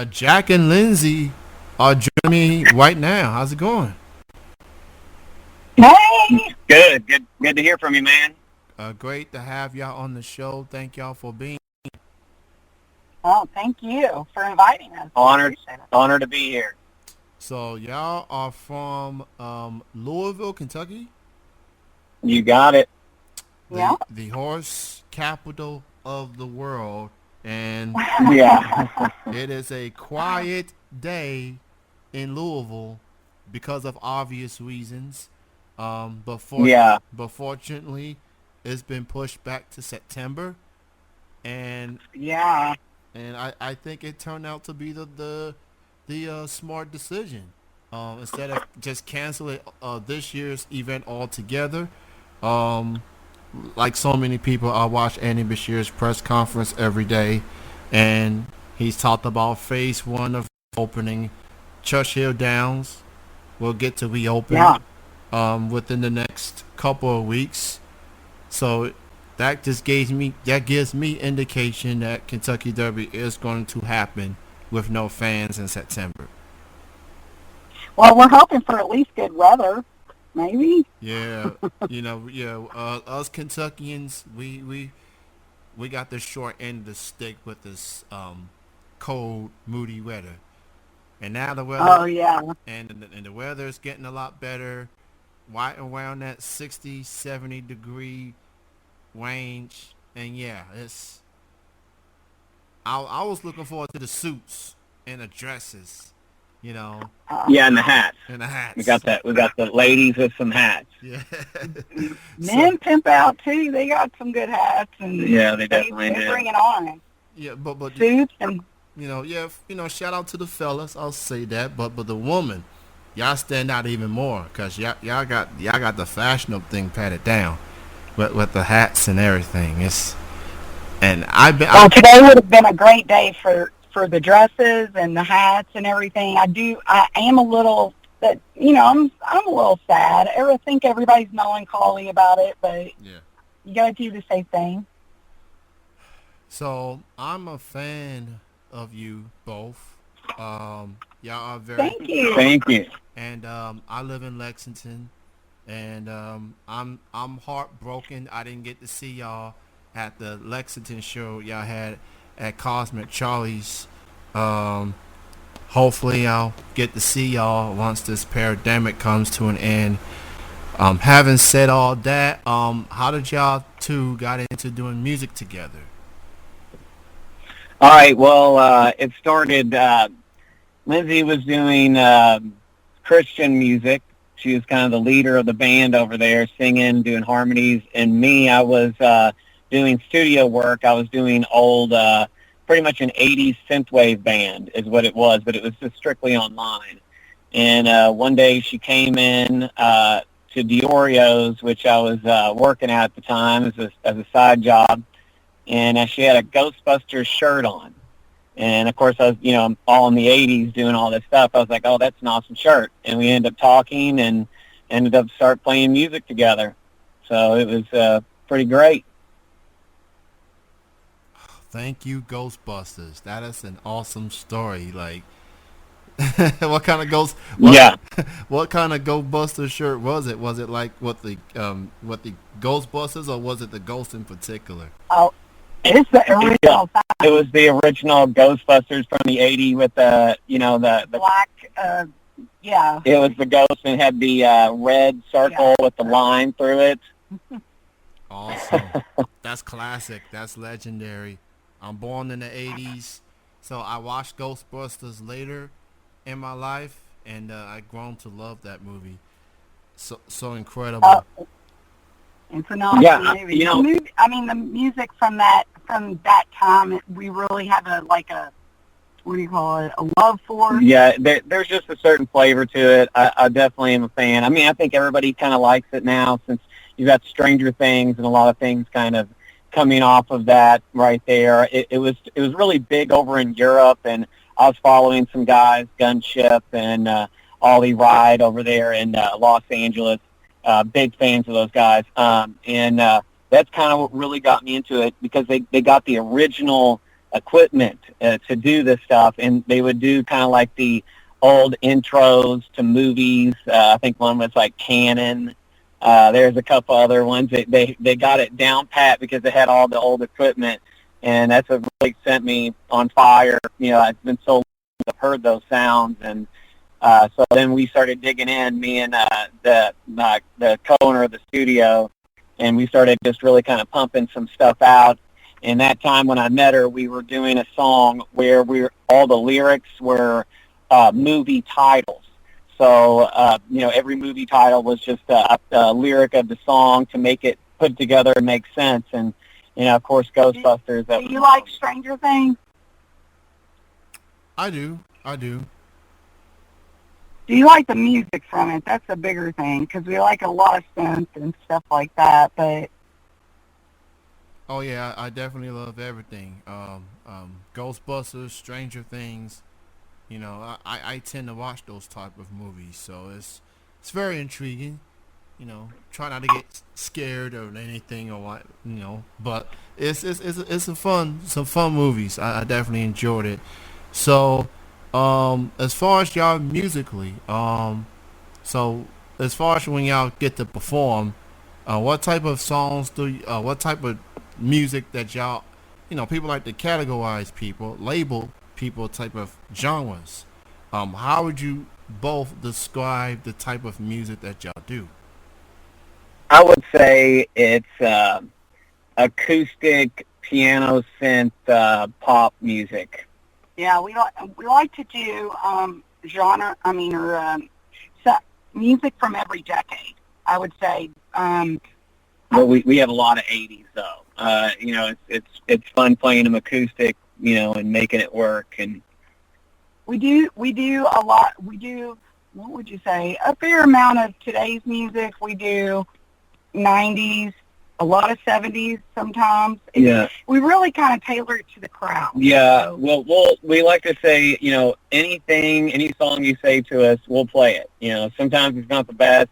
Jack and Lindsay are joining me right now. How's it going? Hey! Good to hear from you, man. Great to have y'all on the show. Thank y'all for being. Oh, thank you for inviting us. Honored, honored to be here. So y'all are from Louisville, Kentucky, You got it. Yeah. the horse capital of the world, and Yeah, it is a quiet day in Louisville because of obvious reasons. yeah, But fortunately, it's been pushed back to September, and Yeah. I think it turned out to be the smart decision. Instead of just canceling this year's event altogether, um, like so many people, I watch Andy Bashir's press conference every day, and he's talked about phase one of opening. Churchill Downs will get to reopen Yeah. within the next couple of weeks. So that gives me indication that Kentucky Derby is going to happen with no fans in September. Well, we're hoping for at least good weather, maybe. Yeah, us Kentuckians, we got the short end of the stick with this cold, moody weather, and now the weather Oh, yeah. and the weather is getting a lot better, right around that 60, 70 degree range, and yeah, it's. I was looking forward to the suits and the dresses, you know, yeah, and the hats. and the We hats. got that. We got the ladies with some hats. Yeah. so Men pimp out, too. They got some good hats, and Yeah, they definitely they do. bring it on. yeah, but Suits and, shout out to the fellas. I'll say that, but the woman, y'all stand out even more because y'all got the fashionable thing patted down with the hats and everything. It's and I've been well, today would have been a great day for the dresses and the hats and everything. I am a little, I'm a little sad. I think everybody's melancholy about it, but yeah. you got to do the same thing. So I'm a fan of you both. Y'all are very Thank you. Thank you. and I live in Lexington, and I'm heartbroken. I didn't get to see y'all at the Lexington show y'all had at Cosmic Charlie's. Um, Hopefully, I'll get to see y'all once this pandemic comes to an end. Having said all that, how did y'all two got into doing music together? All right. Well, it started. Lindsay was doing Christian music. She was kind of the leader of the band over there, singing, doing harmonies. And me, I was doing studio work. I was doing old, pretty much an 80s synthwave band is what it was, but it was just strictly online. And one day she came in to Diorio's, which I was working at the time as a side job, and she had a Ghostbusters shirt on. And, of course, I was, I'm all in the 80s doing all this stuff. I was like, oh, that's an awesome shirt. And we ended up talking and ended up start playing music together. So it was pretty great. Thank you, Ghostbusters. That is an awesome story. Like, what kind of ghost? Yeah. What kind of Ghostbusters shirt was it? Was it like what the Ghostbusters, or was it the Ghost in particular? Oh, it's the original It was the original Ghostbusters from the 80s with the black, yeah. it was the ghost and had the red circle with the line through it. Awesome. That's classic. That's legendary. I'm born in the 80s, so I watched Ghostbusters later in my life, and I grown to love that movie. So incredible. It's an awesome Yeah, movie. The music from that time, we really have a what do you call it, a love for. Yeah, there's just a certain flavor to it. I definitely am a fan. I mean, I think everybody kind of likes it now since you've got Stranger Things and a lot of things kind of coming off of that right there. It was really big over in Europe, and I was following some guys, Gunship and Ollie Ride over there in Los Angeles. Big fans of those guys. And that's kind of what really got me into it because they got the original equipment to do this stuff, and they would do kind of like the old intros to movies. I think one was like Canon. There's a couple other ones. They got it down pat because they had all the old equipment, and that's what really sent me on fire. You know, I've been so long I've heard those sounds, and so then we started digging in, me and the co-owner of the studio, and we started just really kind of pumping some stuff out. And that time when I met her, we were doing a song where all the lyrics were movie titles. So, you know, every movie title was just a lyric of the song to make it put together and make sense. And, you know, of course, Ghostbusters. Do you like Stranger Things? I do. Do you like the music from it? That's a bigger thing, because we like a lot of synths and stuff like that, but... Oh yeah, I definitely love everything. Ghostbusters, Stranger Things. You know, I tend to watch those type of movies, so it's very intriguing. You know, try not to get scared or anything or what, you know. But it's some fun movies. I definitely enjoyed it. So, as far as y'all musically, so as far as when y'all get to perform, what type of songs what type of music that y'all, you know, people like to categorize people, label people type of genres. How would you both describe the type of music that y'all do? I would say it's acoustic, piano, synth, pop music. Yeah, we like to do music from every decade, I would say. But we have a lot of 80s though. You know, it's fun playing them acoustic, you know, and making it work. And we do a lot. We do, what would you say, a fair amount of today's music. We do 90s, a lot of 70s sometimes. Yeah. We really kind of tailor it to the crowd. Yeah. So. Well, we like to say, you know, any song you say to us, we'll play it. You know, sometimes it's not the best.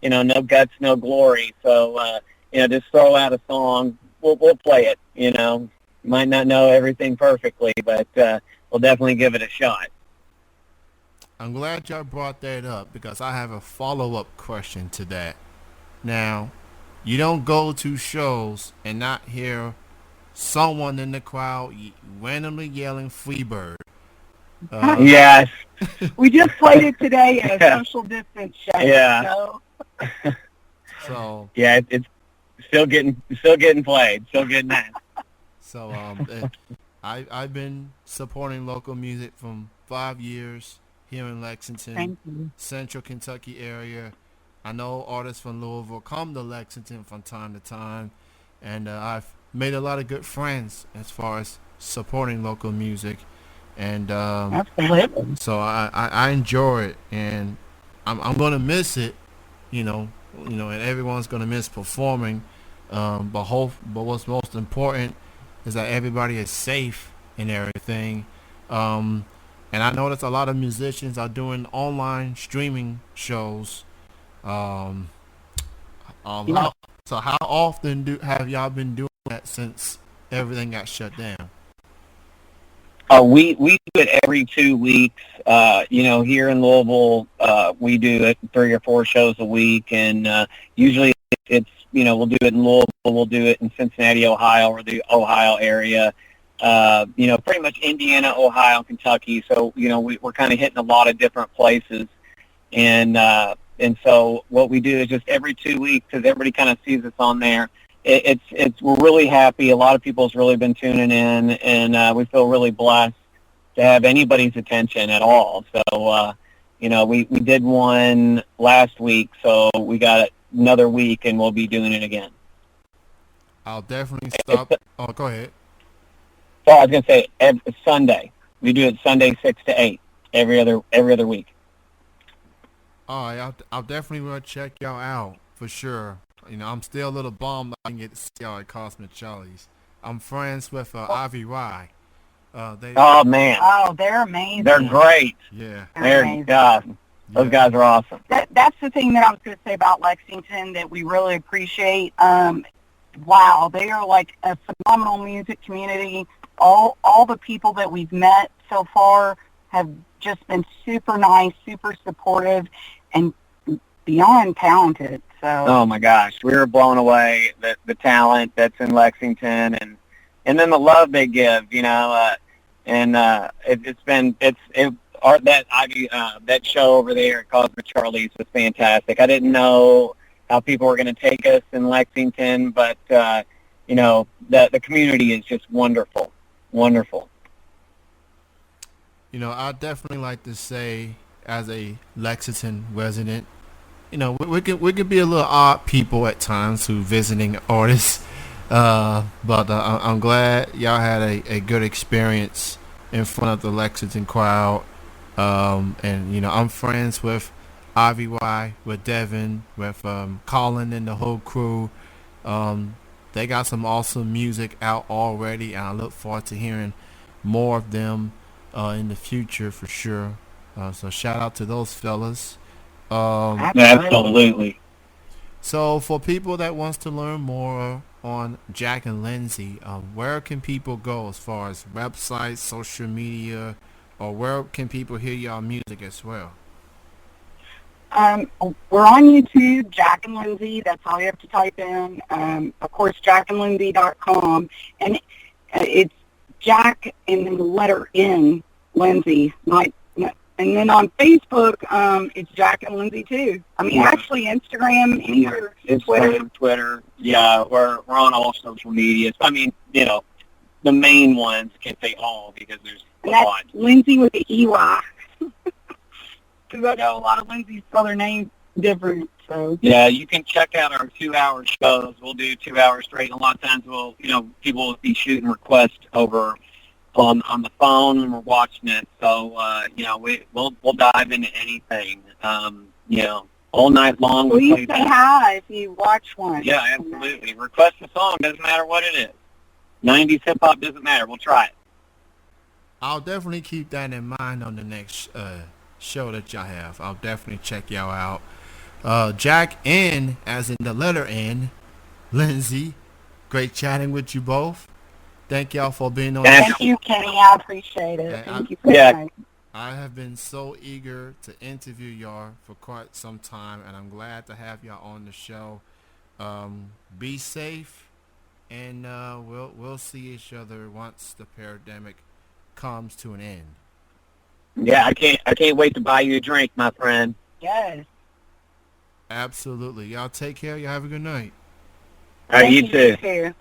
You know, no guts, no glory. So, you know, just throw out a song. We'll play it. You know, might not know everything perfectly, but we'll definitely give it a shot. I'm glad y'all brought that up because I have a follow-up question to that. Now, you don't go to shows and not hear someone in the crowd randomly yelling "Freebird." Yes. We just played it today at a social distance show. Yeah. So. So yeah, it's still getting played, still getting that. So I've been supporting local music for 5 years here in Lexington, Central Kentucky area. I know artists from Louisville come to Lexington from time to time, and I've made a lot of good friends as far as supporting local music. And Absolutely. So I enjoy it, and I'm gonna miss it, you know, and everyone's gonna miss performing. But what's most important is that everybody is safe and everything. And I notice a lot of musicians are doing online streaming shows. So how often have y'all been doing that since everything got shut down? We do it every 2 weeks. You know, here in Louisville, we do it 3 or 4 shows a week, and usually it's, you know, we'll do it in Louisville, we'll do it in Cincinnati, Ohio, or the Ohio area. You know, pretty much Indiana, Ohio, Kentucky. So, you know, we're kind of hitting a lot of different places, and so what we do is just every 2 weeks, because everybody kind of sees us on there. We're really happy. A lot of people's really been tuning in, and we feel really blessed to have anybody's attention at all. So, you know, we did one last week, so we got another week, and we'll be doing it again. I'll definitely stop. Oh, go ahead. So I was gonna say every Sunday. We do it Sunday 6 to 8 every other week. All right, I'll definitely want to check y'all out for sure. You know, I'm still a little bummed I didn't get to see y'all at Cosmic Charlie's. I'm friends with Ivy Rye. Oh man! Oh, they're amazing. They're great. Yeah, they're amazing. Those guys are awesome. That's the thing that I was going to say about Lexington that we really appreciate. Wow, they are like a phenomenal music community. all the people that we've met so far have just been super nice, super supportive, and beyond talented. So. Oh my gosh, we were blown away the talent that's in Lexington, and then the love they give, that show over there at Cosmic Charlie's was fantastic. I didn't know how people were going to take us in Lexington, but the community is just wonderful, wonderful. I definitely like to say, as a Lexington resident, we could be a little odd people at times who visiting artists, but I'm glad y'all had a good experience in front of the Lexington crowd, and I'm friends with Ivy Y, with Devin, with Colin and the whole crew. They got some awesome music out already, and I look forward to hearing more of them in the future for sure. So shout out to those fellas. Absolutely. So for people that wants to learn more on Jack and Lindsey, where can people go as far as websites, social media, or where can people hear y'all music as well? We're on YouTube, Jack and Lindsey. That's all you have to type in. Of course, jackandlindsey.com. And it's Jack and then the letter N, Lindsey. And then on Facebook, it's Jack and Lindsey too. I mean, actually, Instagram, either Twitter. Yeah, we're on all social medias. I mean, the main ones, can't say all because there's a lot. Lindsey with the EY. Because I know a lot of Lindseys spell their name different. So yeah, you can check out our 2-hour shows. We'll do 2 hours straight. And a lot of times people will be shooting requests over on the phone when we're watching it. So we'll dive into anything. All night long. Please say hi if you watch one. Yeah, absolutely. Request a song. Doesn't matter what it is. 90s hip hop doesn't matter. We'll try it. I'll definitely keep that in mind on the next show that y'all have. I'll definitely check y'all out. Jack N, as in the letter N, Lindsey, great chatting with you both. Thank y'all for being on. Thank you, Kenny. I appreciate it. Thank you so much. I have been so eager to interview y'all for quite some time, and I'm glad to have y'all on the show. Be safe, and we'll see each other once the pandemic comes to an end. Yeah, I can't wait to buy you a drink, my friend. Yes. Absolutely. Y'all take care. Y'all have a good night. All right, you too.